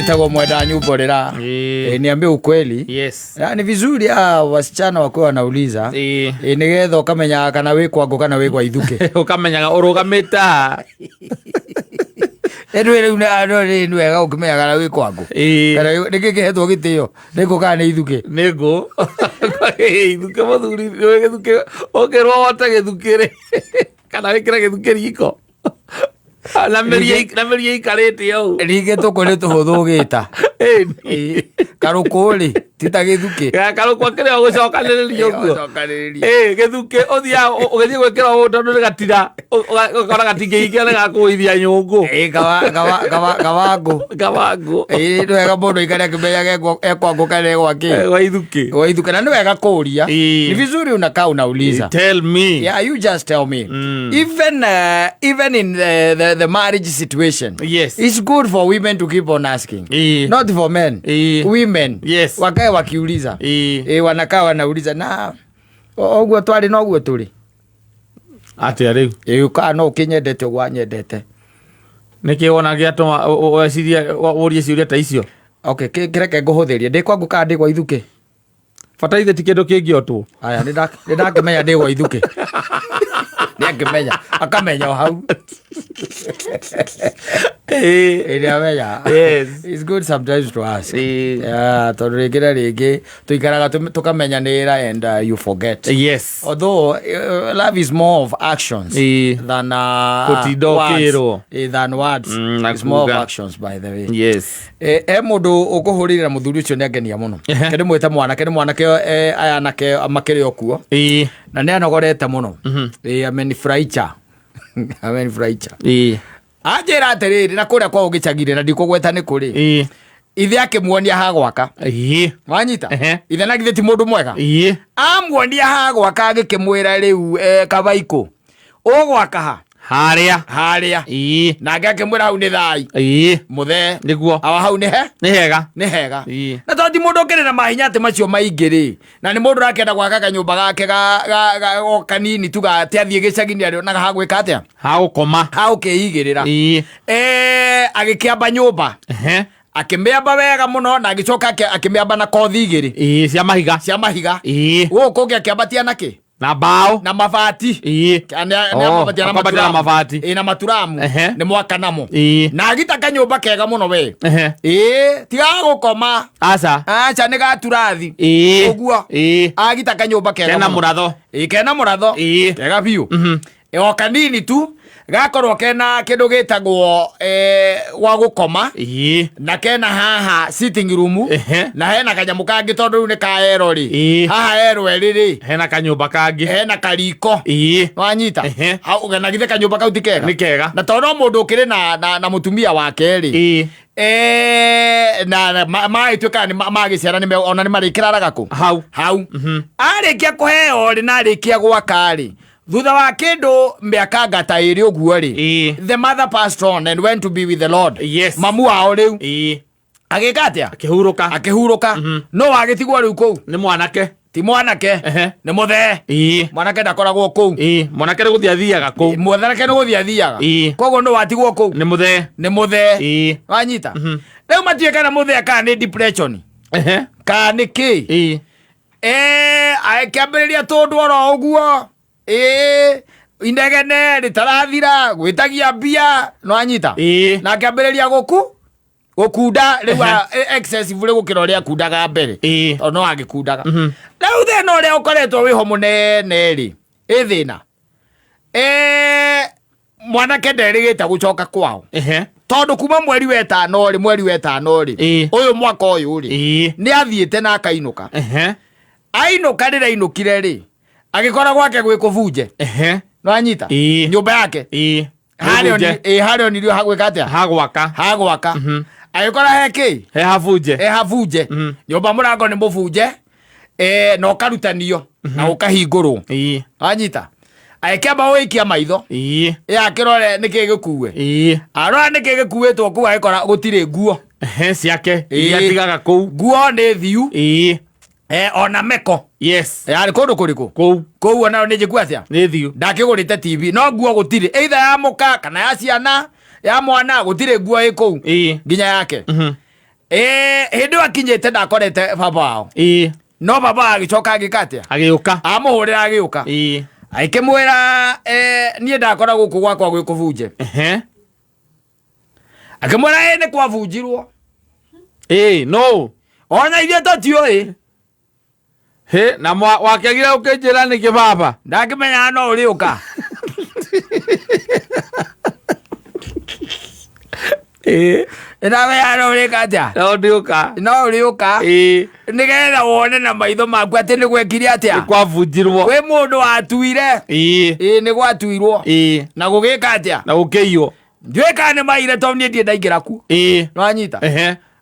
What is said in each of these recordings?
Itago mwenda nyumborera. Niambie ukweli. Yes. Ni vizuri wasichana wako wanauliza. Nigetha ukamenya kana we kwangu kana we kwa ithuke. Ukamenya urugamita. Ni wega ukimenya kana we kwangu. Kana nikihetwo gitio. Niko kana ithuke. Nego. Ithuke muthuri we githuke. Okerwo wota githukire. Kana wikira githukiri iko. Na meria ikarete yau rige tukore tuhuthu gita karukuri tita githuke karukwa kire gucokaniririo guo githuke uthia ugithie gwikira undu ni gatira ukora gatingiikia ni gakuithia nyungu gawangu ni wega mundu ikare akimenya ekwangu kana gwake waithuke na ni wega kuria ni vizuri unakaa unauliza tell me yeah you just tell me even in the marriage situation. Yes. It's good for women to keep on asking. Not for men. Women. Yes. Wakae wakiuliza. Wanakaa wanauliza na ogwo twari no ogwo turi. Ati ari. Uka no kinyendete gwanyendete. Niki wona giatuma weciria urie ciuria ta icio. Okay, kireke nguhuthiria ndi kwangu ka ndi gwa ithuke. Fataithe ti kindu kingiotwo. Aya ndakimenya ndi gwa ithuke. Niakimenya akamenya hau. Yes. It's good sometimes to ask. To rege tuikaraga tukamenyanira and you forget. Yes. Although love is more of actions than words. It's more of actions by the way. Yes. Mundu ukuhurira muthuri ucio ni angenia muno. Kende mwete mwanake aya nake makire okuo. Na ni anogorete muno. Amenifurahicha. Ajira atiriri na kuria kwa ugicagire na ndikugweta ni kuri ithe akimuonia ha gwaka wanyita ithe na githe ti mundu mwega amuonia ha gwaka agikimwira riu kabaiko ugwaka ha haria na ngakimwira hau ni thai muthe niguo awa hau ni hega na toti mundu kire na mahinya ati macio maingiri na ni mundu rakenda gwaka kanyumba gake ga kanini tu gate athie gicagini ario na ha gwika atia ha gukoma ha ukiigirira agikiamba nyumba akimiamba wega muno na agicoka akimiamba na kothi igiri cia mahiga guku akiambatia naki na bao na mabati na mabati na maturamu ni mwaka namo na agitaka nyumba kega muno we tiga gukoma acha ni gaturathi uguo agitaka nyumba kega kena muratho kega biu o kanini tu gakorwo kena kindu gitagwo wa gukoma na kena haha sitting room na hena kanyamu kangi tondu ni ka erori haha erori hena kanyumba kangi hena kariko wanyita ha ugena githe kanyumba kau ti kega ni kega na tondu mundu ukiri na mutumia wake ri na maituika ni magiciara ni ona ni marikiraraga ku hau arikia kuheo ri na arikia gwaka ri thutha wa kindu miaka ngata iri uguo ri the mother passed on and went to be with the Lord. Yes. Mamu wao riu agika atia akihuruka no agitigwo riu kou ni mwanake ti mwanake ni muthe mwanake ndakoragwo kou mwanake ni guthiathiaga kou mwanake ni guthiathiaga koguo no watigwo kou ni muthe wanyita riu matieka na muthe kana ni depression kana ni ki akiambiriria tundu oro uguo inegene ritarathira gwitagia mbia no anyita na akiambiriria gukunda riu excessive ri gukira ria kundaga mbere no agikundaga riu thina ria ukoretwo wiho munene ri thina mwanake nderigite gucoka kwao tondu kuma mweri wetano ri uyu mwaka uyu ri ni athiite na akainuka ainuka rira inukire ri agikora gwake gwikuvunje no anyita nyumba yake hario nilio hagwika atia hagwaka agikora heki havunje nyumba murango ni muvunje no karutanio na ukahingurwo anyita aikiamba wikia maitho akirore niki gikuwe arora niki gikuwitwo ku agikora gutire nguo ciake atigaga kou nguo ni thiu ona meko yani kundu kuriku kou ona ni jiku atia ni thiu ndakigurite TV no nguo gutire either ya muka kana ya ciana ya mwana gutire nguo ikou nginya yake hindi akinyite ndakorete baba wao no baba agicoka agikatia agiuka amuhurira agiuka akimwira nie ndakora guku gwakwa gwi kubunje akimwira ni kwabunjirwo no ona ithie tutioi na wakiagira ukinjira ni kibaba ndakimenya no uriuka Ina no urika atia no uriuka nigetha wone na maitho maku ati ni gwekire atia kwabunjirwo kwi mundu watuire ni gwatuirwo na gugika atia na gukiiywo ndwika ni maire to nie ndie ndaingira ku no anyita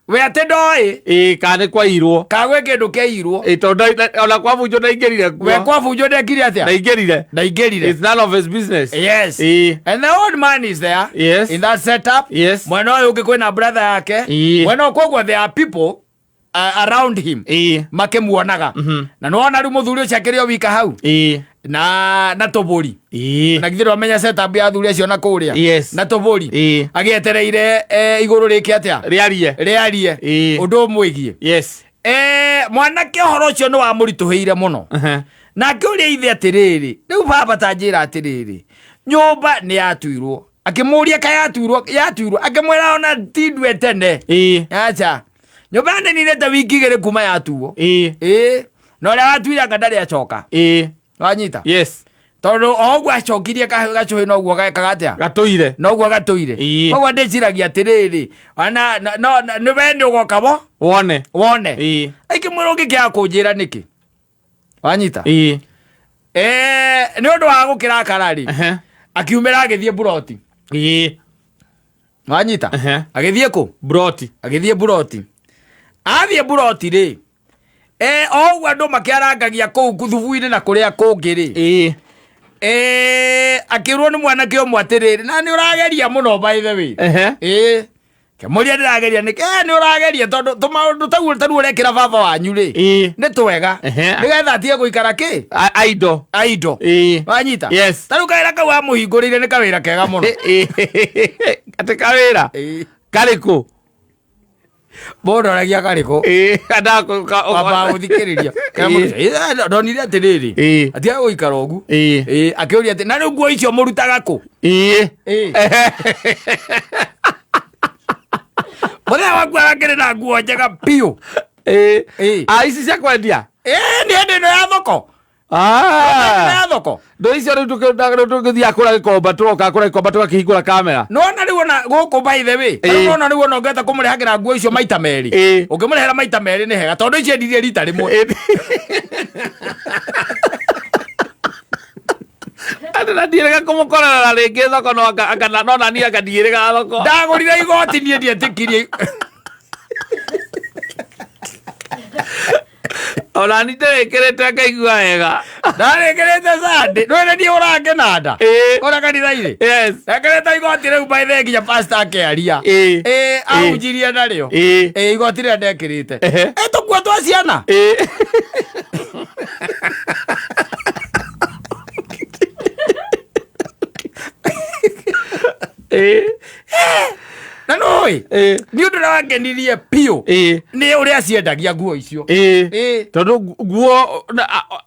we ati ndoi kana kwairwo kagwe kindu keirwo tondu ona kwabunjwo ndaingirire kuo we kwabunjwo ndekire atia ndaingirire it's none of his business. Yes. And the old man is there. Yes. In that setup. Yes. Mwena uyu ukikwina brother yake. Mwena ukogwa there are people around him. Makimuonaga. Na nuona riu muthuri ucio akirio wika hau. Na tobori. Na githiro amenya setup ya thuri acio na kuria. Yes. Na tobori. Agietereire iguru riki atia. Riarie. Undu mwigie. Yes. Mwanake uhoro ucio ni wa murituhire muno. Na akiuria ithe atiriri riu baba tanjira atiriri nyumba ni yatuirwo akimuria ka yatuirwo akimwira ona tindwe tene acha nyumba ndenire ta wiki igiri kuma yatuo no ria watuira ngandari acoka wanyita yes tondu ogwa acokirie gacuhi no guo gagatia gatuire no guo gatuire ogwa ndiciragia atiriri ana no ni wende ugoka bo wone aikimwira ungikia kunjira niki wanyita ni undu wa gukira karari akiumira agithie buroti wanyita agithie ku buroti athie buroti ri ogwa andu makiarangagia kuu kuthubu-ini na kuria kungi ri akirwo ni mwanake umwe atiriri na ni urageria muno by the way kemuria ndirageria niki ni urageria tondu tumaundu taguo urekira baba wanyu ri ni twega nigetha atige guikara ki aido wanyita yes taru kawira kau amuhingurire ni kawira kega muno ati kawira kariku bodoragia kariku baba uthikiriria ndonire atiriri atia guikara ugu akiuria ati na riu nguo icio murutaga ku muthenya waku arakĩrĩ na nguo njega piũ ici cia kwendia nĩ hĩndĩ ĩno ya thoko ya thoko ndo icio rĩu tũgĩthiaga kũrĩa gĩkomba tũroka kũrĩa gĩkomba tũgakĩhingũra kamera nona rĩu ona gũkũ by the way nona rĩu ona ũngĩhota kũmũrehagĩra nguo icio maita merĩ ũngĩmũrehera maita merĩ nĩ hega tondũ icio endirie rita rĩmwe na ndirega kumukorera ringi thoko no nani akandirega thoko ndagurire igoti nie ndietikirie ona ni ndirikirite akaigua wega ndarikirite sande nwene ni urakenanda ora kanitha-ini ekirite igoti riu by the nginya pastor akearia ahunjirie nario igoti rĩrĩa ndekirite tũkuo twa ciana na noi ni undu na wangenirie piu ni uria ciendagia nguo icio tondu nguo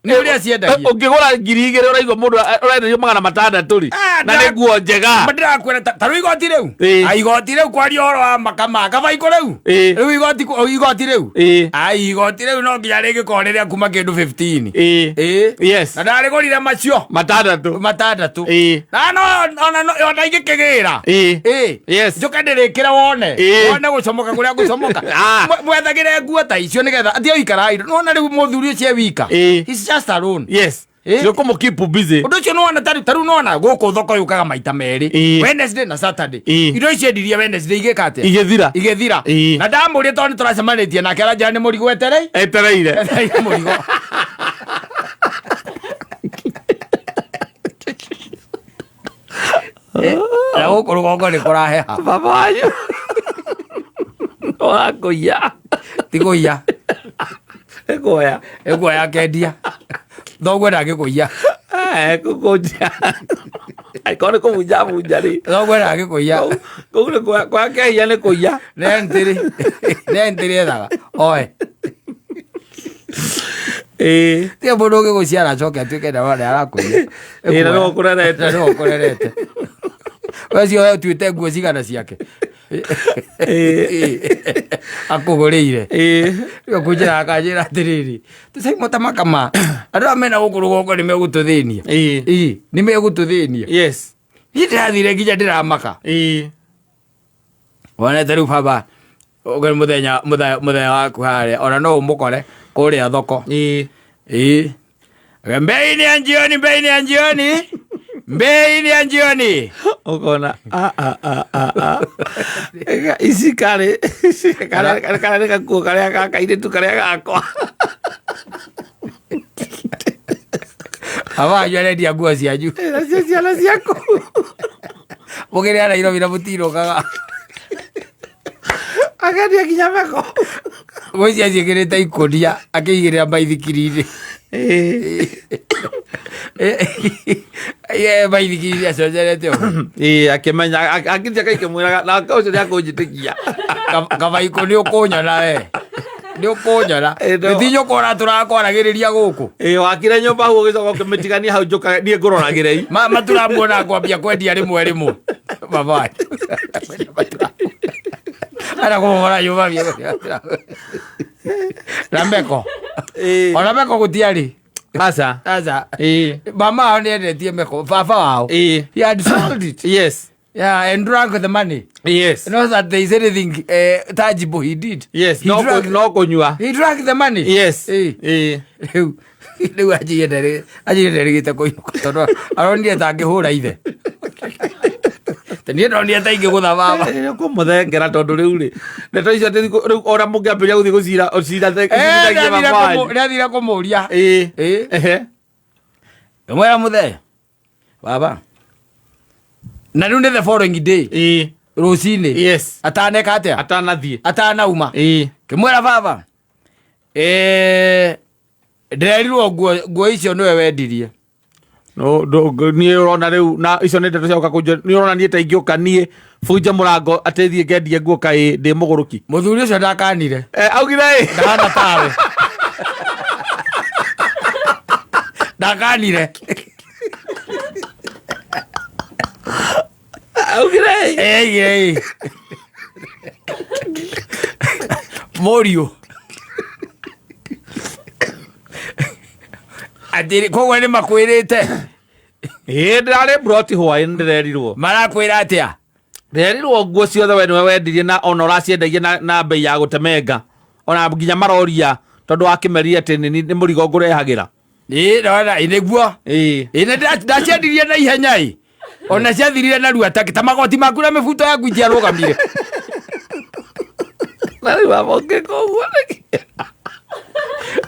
ni uria ciendagia ungigura 2,000 uraigua mundu urenderio 600 na ni nguo njega ndirakwira taru igoti riu igoti riu kwaria oro wa makamaka baiko riu riu igoti riu igoti riu no nginya rigikorwo riria kuma kindu 15 yes na ndarigurire macio matandatu na no ona igikigira yes njuka ndirikira wone gucomoka kuria gucomoka mwethagire nguo ta icio nigetha atia ikara indo nona riu muthuri ucio wika he's just alone yes sio como keep busy undu ucio nona taru nona guku thoko yukaga maita meri Wednesday na Saturday indo icio endirie Wednesday igikate igithira na ndamurie tondu turacemanitie nake aranja ni murigo etereire murigo na guku rugongo ni kuraheha baba wanyu wakuya tiguya egoya kendia thoguo ndangĩkũiya kũkũnja aikone kũmunja ri thoguo ndangĩkũiya Kule kwa kia ne kuya. Nentiri ethaga. Oe. Tia mundu ngi guciara acoke atuike na wale arakuya. Na no kurerete. No kurerete. Wacio tuite nguo cigana ciake. Akuguriire. Rio kunjira akanjira atiriri. Tusai mutamaka ma. Andu amena gukuru goko ni megututhinia. Ni megututhinia. Yes. Ndirathire nginya ndiramaka. Wonete riu baba. Oge muthenya waku haria ona no umukore kuria thoko. Mbei ni anjioni, mbei ni anjioni. Mbei ni anjioni. Ukona isi kare kakuo karia gakaire tu karia gakwa. Aba arendia nguo cianyu. Ciana ciaku. Mugire ara Nairobi na mutirokaga. Agendia kinya meko. Mwici aciĩkĩrĩte ikunia akĩigĩrĩra maithikiri-inĩ. Maithikiri acocerete ũguo. Akĩmenya akĩnja kaikĩmwĩraga na ũcio nĩakũnjĩtĩkia. Kabaiko nĩ ũkũnyona we. Nĩ ũkũnyona. Nĩtinyũkora tũrakwaragĩrĩria gũkũ. Wakire nyũmba hau ũgĩcoka ũkĩmĩtigania hau njoka niĩ ngũroragĩre. Maturamuona ngwambia kwendia rĩmwe. Baba. Ara kũmũgora nyũmba bia. Rameko. Ona meko gũtiarĩ. Asa. Mama wao nĩendetie meko. Baba wao. He had sold it. Yes. Yeah, and drank the money. Yes. Not that there is anything tangible he did. Yes. No kũnyua. He drank the money. Yes. Rĩu anjire rĩgĩte kũinũka tondũ aronire ta angĩhũra ithe. Niĩ ndonire ta ingĩgũtha baba. Kũmũthengera tondũ rĩu rĩ ndeto icio rĩu ona mũngĩambĩrĩria gũthiĩ gũcira nĩathire kũmũria. Mwera mũthee baba na rĩu nĩ the following day rũcinĩ ataneka atĩa atanauma kĩmwĩra baba ndĩrerirwo nguo icio nĩwe wendirie. Niĩ ũrona rĩu na icio nĩ ndeto ciaũka kũnjĩra nĩ ũrona niĩ ta ingĩũka niĩ bunje mũrango ateithie ngendie nguo kaĩ ndĩ mũgũrũki. Mũthuri ũcio ndakanire. Augire ndahana tawe. Ndakanire. Augire Morio. Atiri koguo nĩ makwĩrĩte. Ndarĩ broti hwaĩ ndĩrerirwo. Marakwĩra atĩa? Nderirwo nguo ciothe we nĩwe wendirie na ona ũraciendagia na mbei ya gũtemenga. Ona nginya maroria tondũ wakĩmerire atĩ nĩ mũrigo ngũrehagĩra. Ndona nĩguo. Ndaciendirie na ihenya ĩ. Ona ciathirire na rua ta magoti maku na mĩbuto yaku itiarũgamire. Na rĩu abonge koguo.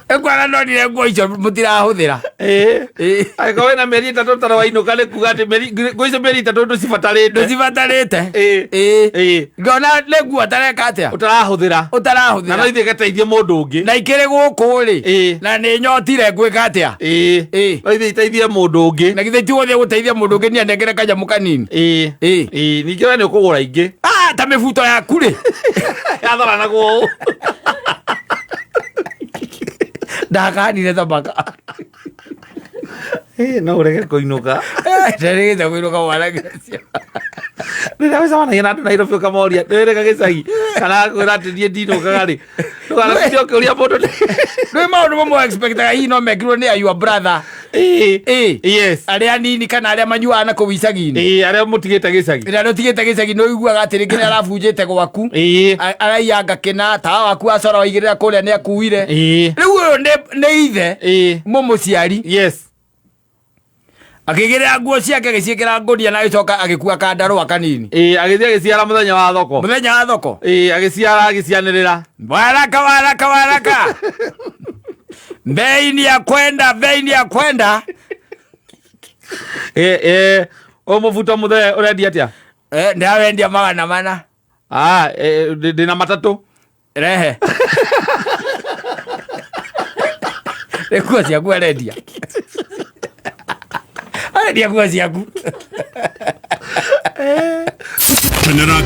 Ekwana ndonire nguo icio mũtirahũthĩra. Angĩkorwo wĩna mĩeri ĩtatũ tara wainũka nĩ kuga atĩ nguo icio mĩeri ĩtatũ ndũcibatarĩte. Ngona nĩ nguo ũtareka atĩa? Ũtarahũthĩra. Na no ithiĩ gateithie mũndũ ũngĩ. Na ikĩrĩ gũkũ rĩ. Na nĩ nyotire ngwĩka atĩa? No ithiĩ iteithie mũndũ ũngĩ. Na githĩ tigũthiĩ gũteithia mũndũ ũngĩ nĩanengere kanyamũ kanini. Ningĩ we nĩ ũkũgũra ingĩ. Ta mĩbuto yaku rĩ. Yathara naguo ũũ. Ndakanire thamaka. No ũrege kũinũka. Ndarĩgĩte kũinũka mwanake ũcio. Rĩrĩa wĩcemanagia na andũ Nairobi ũkamoria ndĩreka gĩcagi kana kwĩra atĩ niĩ ndinũkaga rĩ. Ndũkanathiĩ ũkĩũria mũndũ. Nĩ maũndũ mamwe expectaga hihi no mekirwo nĩ your brother. Yes. Arĩa anini kana arĩa manyuaga na kũu icagi-inĩ. Arĩa mũtigĩte gĩcagi. Rĩrĩa ũtigĩte gĩcagi nĩ ũiguaga atĩ rĩngĩ nĩ arabunjĩte gwaku. Araiyanga kĩna tawa waku acora waigĩrĩra kũrĩa nĩ akuire. Rĩu ũyũ nĩ ithe mũmũciari. Yes. Akĩgĩrĩra nguo ciake agĩciĩkĩra ngũnia na agĩcoka agĩkua kandarũa kanini. Agĩthiĩ agĩciara mũthenya wa thoko. Agĩciara agĩcianĩrĩra. Waraka. Bei ni ya kwenda. O mũbuto mũthee ũrendia atĩa? Ndawendia 400. Ndĩna matatũ. Rehe. Nguo ciaku arendia. Arendia nguo ciaku. Tenera